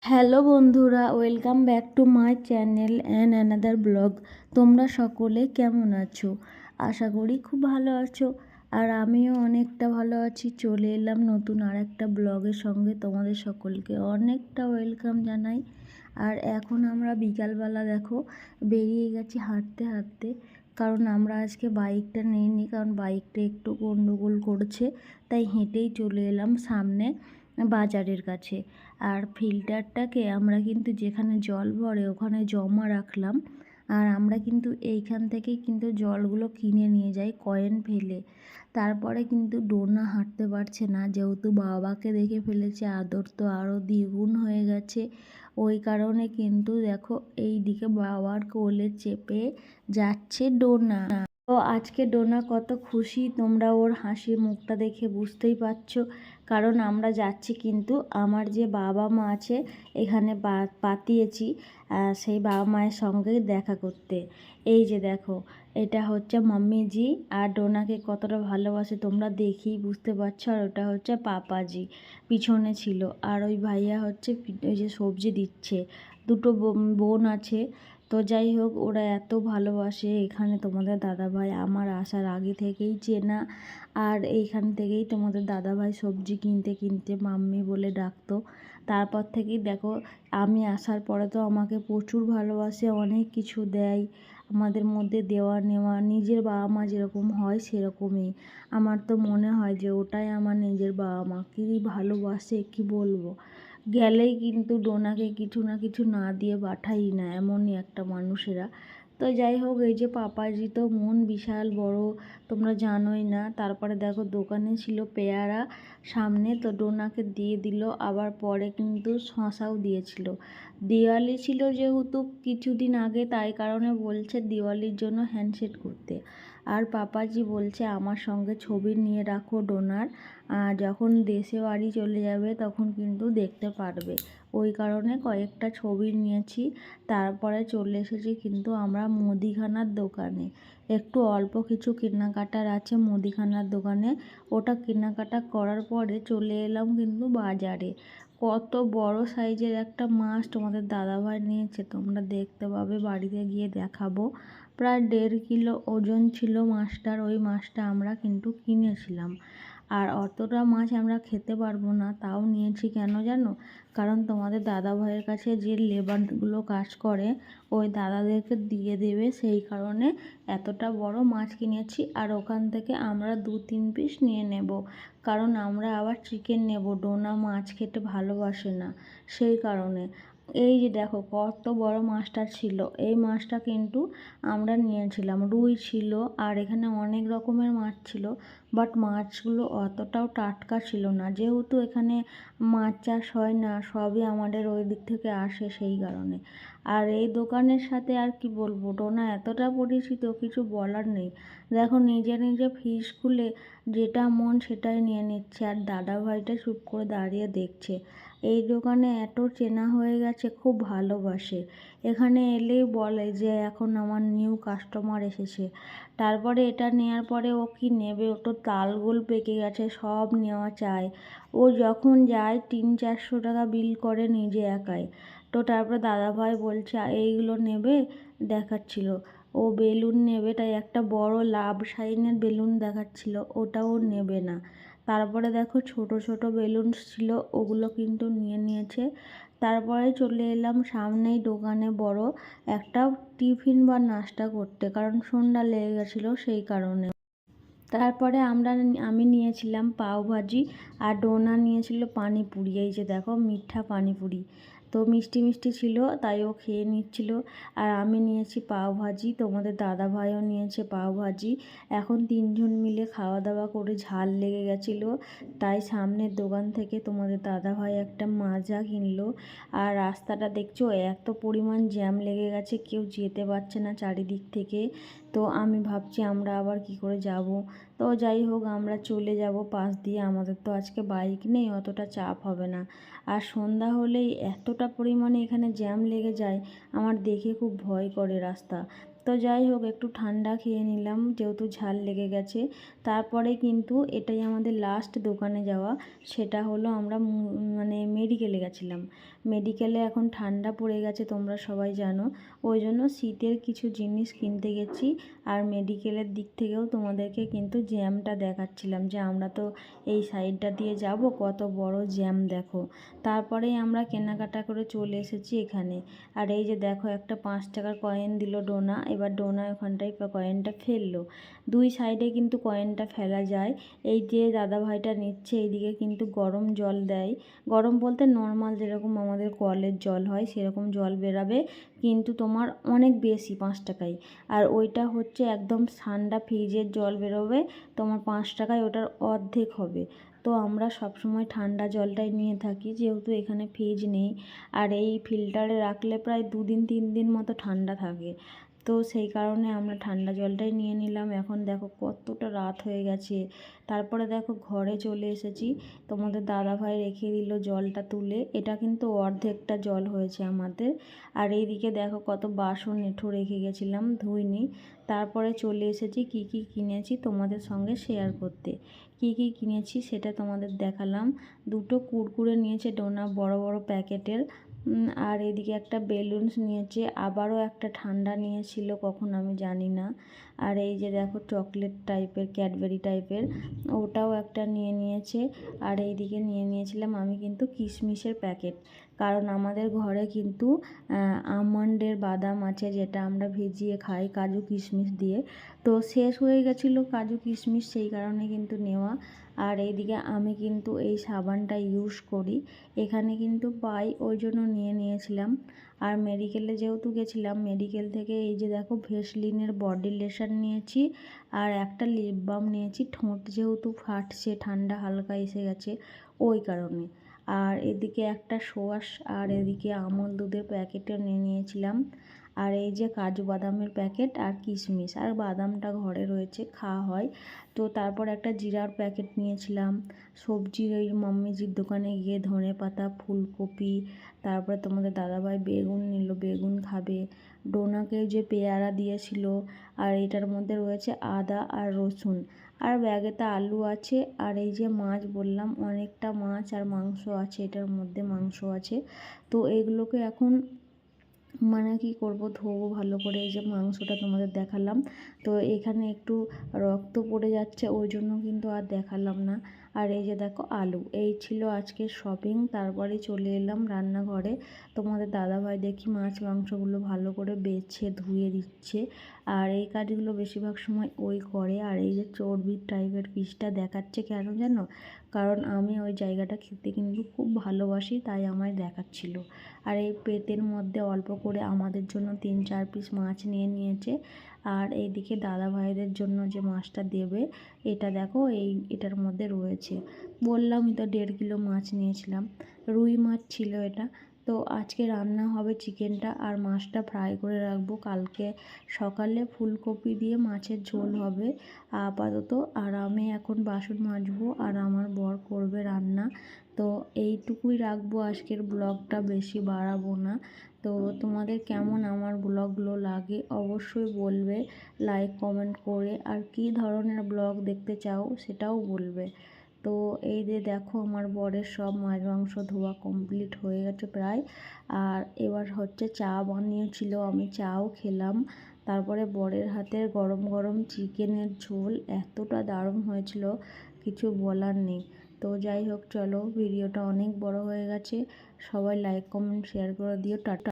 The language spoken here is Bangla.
হ্যালো বন্ধুরা, welcome back to my channel and another blog. তোমরা সকলে কেমন আছো? আশা করি খুব ভালো আছো। আর আমিও অনেকটা ভালো আছি। চলে এলাম নতুন আর একটা ব্লগের সঙ্গে। তোমাদের সকলকে অনেকটা ওয়েলকাম জানাই। আর এখন আমরা বিকালবেলা দেখো বেরিয়ে গেছি হাঁটতে হাঁটতে, কারণ আমরা আজকে বাইকটা নিইনি, কারণ বাইকটা একটু গন্ডগোল করছে, তাই হেঁটেই চলে এলাম সামনে বাজারের কাছে। আর ফিল্টারটাকে আমরা কিন্তু যেখানে জল ভরে ওখানে জমা রাখলাম। আর আমরা কিন্তু এইখান থেকেই কিন্তু জলগুলো কিনে নিয়ে যাই কয়েন ফেলে। তারপরে কিন্তু ডোনা হাঁটতে পারছে না, যেহেতু বাবাকে দেখে ফেলেছে, আদর তো আরও দ্বিগুণ হয়ে গেছে। ওই কারণে কিন্তু দেখো এই দিকে বাবার কোলে চেপে যাচ্ছে ডোনা। তো আজকে ডোনা কত খুশি, তোমরা ওর হাসি মুখটা দেখে বুঝতেই পারছো। কারণ আমরা যাচ্ছি কিন্তু আমার যে বাবা মা আছে এখানে পাতিয়েছি, সেই বাবা মায়ের সঙ্গে দেখা করতে। এই যে দেখো, এটা হচ্ছে মাম্মিজি, আর ডোনাকে কতটা ভালোবাসে তোমরা দেখেই বুঝতে পারছো। আর ওটা হচ্ছে পাপাজি পিছনে ছিল, আর ওই ভাইয়া হচ্ছে ওই যে সবজি দিচ্ছে। দুটো বোন আছে। তো যাই হোক, ওরা এত ভালোবাসে। এখানে তোমাদের দাদাভাই আমার আসার আগে থেকেই চেনা, আর এইখান থেকেই তোমাদের দাদাভাই সবজি কিনতে কিনতে মাম্মি বলে ডাকতো। তারপর থেকেই দেখো, আমি আসার পরে তো আমাকে প্রচুর ভালোবাসে, অনেক কিছু দেয়। আমাদের মধ্যে দেওয়া নেওয়া, নিজের বাবা মা যেরকম হয় সেরকমই। আমার তো মনে হয় যে ওটাই আমার নিজের বাবা মা। কী ভালোবাসে কী বলবো। গেলেই কিন্তু ডোনাকে কিছু না কিছু না দিয়ে পাঠাই না, এমনই একটা মানুষেরা। তো যাই হোক, এই যে পাপাজি তো মন বিশাল বড়, তোমরা জানোই না। তারপরে দেখো দোকানে ছিল পেয়ারা সামনে, তো ডোনাকে দিয়ে দিল। আবার পরে কিন্তু শশাও দিয়েছিল। দিওয়ালি ছিল যেহেতু কিছুদিন আগে, তাই কারণে বলছে দিওয়ালির জন্য হ্যান্ডশেক করতে। আর পাপাজি বলছে আমার সঙ্গে ছবি নিয়ে রাখো ডোনার, যখন দেশে বাড়ি চলে যাবে তখন কিন্তু দেখতে পারবে। ওই কারণে কয়েকটা ছবি নিয়েছি। তারপরে চলে এসেছি কিন্তু আমরা মুদিখানার দোকানে। একটু অল্প কিছু কেনাকাটার আছে মুদিখানার দোকানে। ওটা কেনাকাটা করার পরে চলে এলাম কিন্তু বাজারে। কত বড় সাইজের একটা মাছ তোমাদের দাদাভাই নিয়েছে, তোমরা দেখতে পাবে, বাড়িতে গিয়ে দেখাবো। প্রায় 1.5 কিলো ওজন ছিল মাছটার। ওই মাছটা আমরা কিন্তু কিনেছিলাম। আর অতটা মাছ আমরা খেতে পারবো না, তাও নিয়েছি। কেন জানো? কারণ তোমাদের দাদাভাইয়ের কাছে যে লেবারগুলো কাজ করে ওই দাদাদেরকে দিয়ে দেবে, সেই কারণে এতটা বড় মাছ কিনেছি। আর ওখান থেকে আমরা 2-3 পিস নিয়ে নেব, কারণ আমরা আবার চিকেন নেব। ডোনা মাছ খেতে ভালোবাসে না, সেই কারণে। এই যে দেখো কত বড় মাছটা ছিল। এই মাছটা কিন্তু আমরা নিয়েছিলাম। রুই ছিল, আর এখানে অনেক রকমের মাছ ছিল। বাট মাছগুলো অতটাও টাটকা ছিল না, যেহেতু এখানে মাছ চাষ হয় না, সবই আমাদের ওই দিক থেকে আসে, সেই কারণে। আর এই দোকানের সাথে আর কি বলবো, ডোনা এতটা পরিচিত কিছু বলার নেই। দেখো নিজে নিজে ফ্রিজ খুলে যেটা মন সেটাই নিয়ে নিচ্ছে, আর দাদা ভাইটা চুপ করে দাঁড়িয়ে দেখছে। এই দোকানে এত চেনা হয়ে গেছে, খুব ভালোবাসে। এখানে এলেই বলে যে এখন আমার নিউ কাস্টমার এসেছে। তারপরে এটা নেওয়ার পরে ও কি নেবে, ও তো তালগোল পেকে গেছে, সব নেওয়া চায়। ও যখন যায় 300-400 টাকা বিল করে নিজে একাই। তো তারপরে দাদাভাই বলছে এইগুলো নেবে, দেখাচ্ছিল। ও বেলুন নেবে, তাই একটা বড় লাভ সাইনের বেলুন দেখাচ্ছিল, ওটাও নেবে না। তারপরে দেখো ছোট ছোট বেলুন ছিল, ওগুলো কিন্তু নিয়ে নিয়েছে। তারপরে চলে এলাম সামনেই দোকানে বড় একটা টিফিন বা নাস্তা করতে, কারণ সন্ধ্যা লেগে গেছিলো, সেই কারণে। তারপরে আমি নিয়েছিলাম পাওভাজি, আর ডোনা নিয়েছিল পানিপুরি। এই যে দেখো মিঠা পানিপুরি, তো মিষ্টি মিষ্টি ছিল, তাই ও খেয়ে নিচ্ছিল। আর আমি নিয়েছি পাওভাজি, তোমাদের দাদাভাইও নিয়েছে পাওভাজি। এখন 3জন মিলে খাওয়া দাওয়া করে ঝাল লেগে গেছিলো, তাই সামনের দোকান থেকে তোমাদের দাদাভাই একটা মাজা কিনলো। আর রাস্তাটা দেখছো এত পরিমাণ জ্যাম লেগে গেছে, কেউ যেতে পারছে না চারিদিক থেকে। তো আমি ভাবছি আমরা আবার কি করে যাব। তো যাই হোক, আমরা চলে যাব পাশ দিয়ে, আমাদের তো আজকে বাইক নেই, অতটা চাপ হবে না। আর সন্ধ্যা হলেই এতটা পরিমাণে এখানে জ্যাম লেগে যায়, আমার দেখে খুব ভয় করে রাস্তা। তো যাই হোক একটু ঠান্ডা খেয়ে নিলাম যেহেতু ঝাল লেগে গেছে। তারপরে কিন্তু এটাই আমাদের লাস্ট দোকানে যাওয়া, সেটা হলো আমরা মানে মেডিকেলে গেছিলাম। মেডিকেলে এখন ঠান্ডা পড়ে গেছে তোমরা সবাই জানো, ওই জন্য শীতের কিছু জিনিস কিনতে গেছি। আর মেডিকেলের দিক থেকেও তোমাদেরকে কিন্তু জ্যামটা দেখাচ্ছিলাম যে আমরা তো এই সাইডটা দিয়ে যাব, কত বড় জ্যাম দেখো। তারপরেই আমরা কেনাকাটা করে চলে এসেছি এখানে। আর এই যে দেখো একটা 5 টাকার কয়েন দিল ডোনা, এবার ডোনা ওখানটায় কয়েনটা ফেললো। দুই সাইডে কিন্তু কয়েনটা ফেলা যায়। এই যে দাদাভাইটা নিচ্ছে এইদিকে কিন্তু গরম জল দেয়, গরম বলতে নর্মাল যেরকম আমাদের কলের জল হয় সেরকম জল বেরাবে, কিন্তু তোমার অনেক বেশি 5 টাকায়। আর ওইটা হচ্ছে একদম ঠান্ডা ফ্রিজের জল বেরোবে, তোমার 5 টাকায় ওটার অর্ধেক হবে। তো আমরা সবসময় ঠান্ডা জলটাই নিয়ে থাকি যেহেতু এখানে ফ্রিজ নেই। আর এই ফিল্টারে রাখলে প্রায় 2 দিন 3 দিন মতো ঠান্ডা থাকে, তো সেই কারণে আমরা ঠান্ডা জলটাই নিয়ে নিলাম। এখন দেখো কতটা রাত হয়ে গেছে। তারপরে দেখো ঘরে চলে এসেছি, তোমাদের দাদাভাই রেখে দিল জলটা তুলে, এটা কিন্তু অর্ধেকটা জল হয়েছে আমাদের। আর এইদিকে দেখো কত বাসন এঁঠো রেখে গেছিলাম, ধুইনি। তারপরে চলে এসেছি কি কি কিনেছি তোমাদের সঙ্গে শেয়ার করতে। কি কি কিনেছি সেটা তোমাদের দেখালাম। দুটো কুরকুরে নিয়েছে ডোনা বড় বড় প্যাকেটের, আর এদিকে একটা বেলুনস নিয়েছে, আবারও একটা ঠান্ডা নিয়েছিল কখন আমি জানি না। আর এই যে দেখো চকলেট টাইপের ক্যাডবেরি টাইপের ওটাও একটা নিয়ে নিয়েছে। আর এইদিকে নিয়ে নিয়েছিলাম আমি কিন্তু কিশমিশের প্যাকেট, কারণ আমাদের ঘরে কিন্তু আমন্ডের বাদাম আছে যেটা আমরা ভিজিয়ে খাই কাজু কিশমিশ দিয়ে, তো শেষ হয়ে গেছিলো কাজু কিশমিশ, সেই কারণে কিন্তু নেওয়া। আর এইদিকে আমি কিন্তু এই সাবানটা ইউজ করি, এখানে কিন্তু পাই ওই জন্য নিয়ে নিয়েছিলাম। আর মেডিকেলে যেহেতু গেছিলাম, মেডিকেল থেকে এই যে দেখো ভেসলিনের বডি লোশন নিয়েছি, আর একটা লিপ বাম নিয়েছি, ঠোঁট যেহেতু ফাটছে ঠান্ডা হালকা এসে গেছে ওই কারণে। আর এদিকে একটা সোয়াশ, আর এদিকে আমল দুধের প্যাকেটও নিয়ে নিয়েছিলাম। আর এই যে কাজু বাদামের প্যাকেট আর কিশমিশ, আর বাদামটা ঘরে রয়েছে খাওয়া হয়। তো তারপর একটা জিরার প্যাকেট নিয়েছিলাম। সবজির ওই মাম্মিজির দোকানে গিয়ে ধনে পাতা, ফুলকপি, তারপরে তোমাদের দাদাভাই বেগুন নিল, বেগুন খাবে। ডোনাকে যে পেয়ারা দিয়েছিল, আর এটার মধ্যে রয়েছে আদা আর রসুন। আর ব্যাগেতে আলু আছে। আর এই যে মাছ বললাম, অনেকটা মাছ আর মাংস আছে, এটার মধ্যে মাংস আছে। তো এগুলোকে এখন মানে কি করব, ধোবো ভালো করে। এই যে মাংসটা তোমাদের দেখালাম, তো এখানে একটু রক্ত পড়ে যাচ্ছে ওই জন্য কিন্তু আর দেখালাম না। আর এই যে দেখো আলু, এই ছিল আজকের শপিং। তারপরে চলে এলাম রান্নাঘরে। তোমাদের দাদাভাই দেখি মাছ মাংসগুলো ভালো করে বেছে ধুয়ে দিচ্ছে, আর এই কাজগুলো বেশিরভাগ সময় ওই করে। আর এই যে চর্বির টাইপের পিসটা দেখাচ্ছে কেন জানো, কারণ আমি ওই জায়গাটা খেতে কিন্তু খুব ভালোবাসি, তাই আমায় দেখাচ্ছিল। আর এই পেটের মধ্যে অল্প করে আমাদের জন্য 3-4 পিস মাছ নিয়ে নিয়েছে। আর এইদিকে দাদা ভাইদের জন্য যে মাছটা দেবে, এটা দেখো এটার মধ্যে রয়েছে। বললামই তো 1.5 কিলো মাছ নিয়েছিলাম, রুই মাছ ছিল এটা। তো আজকে রান্না হবে চিকেনটা, আর মাছটা ফ্রাই করে রাখবো কালকে সকালে। ফুলকপি দিয়ে মাছের ঝোল হবে আপাতত। আর আমি এখন বাসন মাজবো, আর আমার বর করবে রান্না। তো এইটুকুই রাখবো আজকের ব্লগটা, বেশি বাড়াবো না। তো তোমাদের কেমন আমার ব্লগগুলো লাগে অবশ্যই বলবে লাইক কমেন্ট করে, আর কি ধরনের ব্লগ দেখতে চাও সেটাও বলবে। তো এই যে দেখো আমার বরের সব মাছ মাংস ধোয়া কমপ্লিট হয়ে গেছে প্রায়। আর এবার হচ্ছে চা বানিয়েছিল, আমি চাও খেলাম। তারপরে বরের হাতের গরম গরম চিকেনের ঝোল এতটা দারুণ হয়েছিল কিছু বলার নেই। তো যাই হোক চলো, ভিডিওটা অনেক বড় হয়ে গেছে, সবাই লাইক কমেন্ট শেয়ার করে দিও। টাটা।